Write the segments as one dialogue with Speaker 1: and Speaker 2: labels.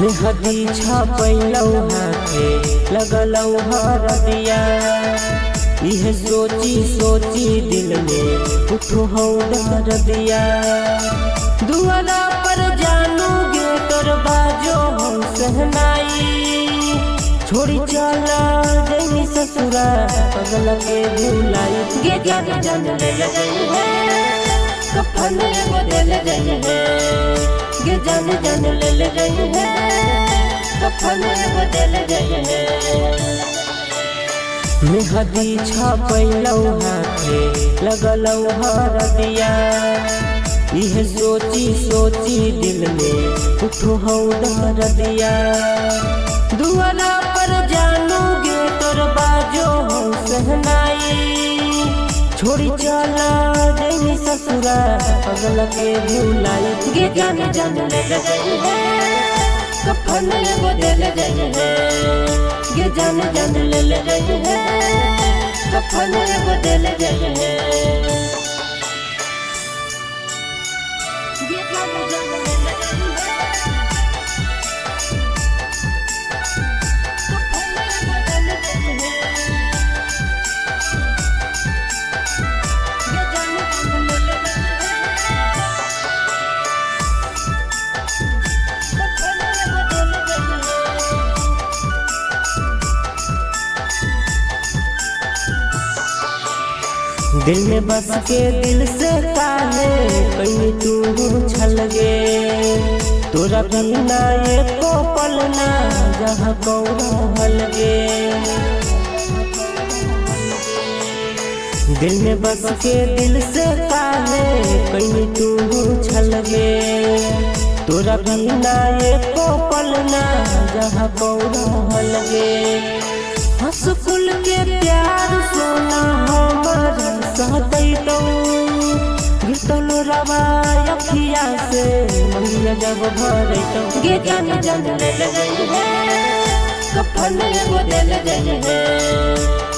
Speaker 1: मेहदी छपैलौ हाथे लगलौ हरदिया। यह सोची सोची दिल में उठो हौ दर्दिया। दुआरा पर जानूगे तोर बाजो हौ सहनाई। छोड़ी चला जैनी ससुरा पगल के भुलाई। गे जान जान ले गई है कफन बदल गई है। गे जान जान ले गई है कफन बदल गई है। मेहदी छपैलौ हाथे लगलौ हरदिया। यह सोची सोची दिल में उठो हौ दर्दिया। दुआरा पर जानूगे तोर बाजो हौ सहनाई। छोड़ी चला जैनी ससुरा पगल के भुलाई। गे जान जान ले गई है कफन बदल गई है। गे जान जान ले गई है कफन बदल गई है। गे जान जान ले गई है दिल में बस के दिल से काहे कहीं तू छल गे। तोरा बिना एको पल ना जहाँ कौन गे। दिल में बस के दिल से काहे कहीं तू छल गे। तोरा बिना एको पल ना जहाँ कौन गे। हंसफुल के प्यार सोना हमर सहतैतौ। गिरतौ रवा अखिया से मंगिया जब भरैतौ। गे जान जान ले गई है कफन बदल गई है।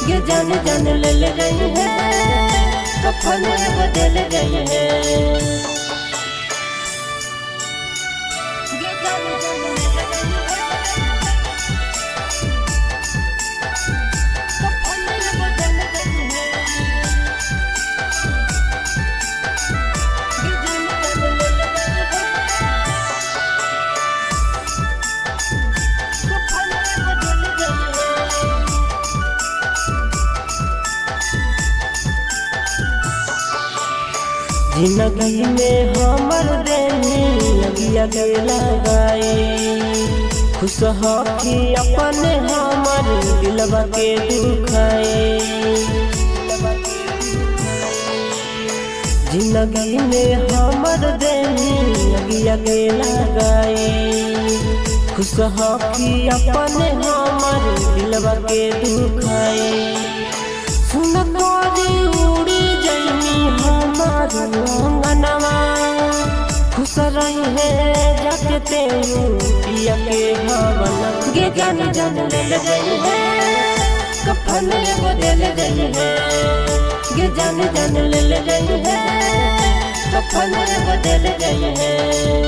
Speaker 1: गे जान जान ले गई है कफन बदल गई है। गे जान जान ले गई है जिंदगी में हमर देनी अगिया के लगाई। खुश हो कि अपने हमर दिलवा के दुखाई। जिंदगी में हमर देनी अगिया के लगाई। खुश हो कि अपने हमर दिलवा के दुखाई। सुन तोरी उड़ी जैनी हमार अंगनवा। खुश रही है जाके तेरू पिया के भवन। गे जान जान ले गई है कफन बदल गई है। गे जान जान ले गई है कफन बदल गई है।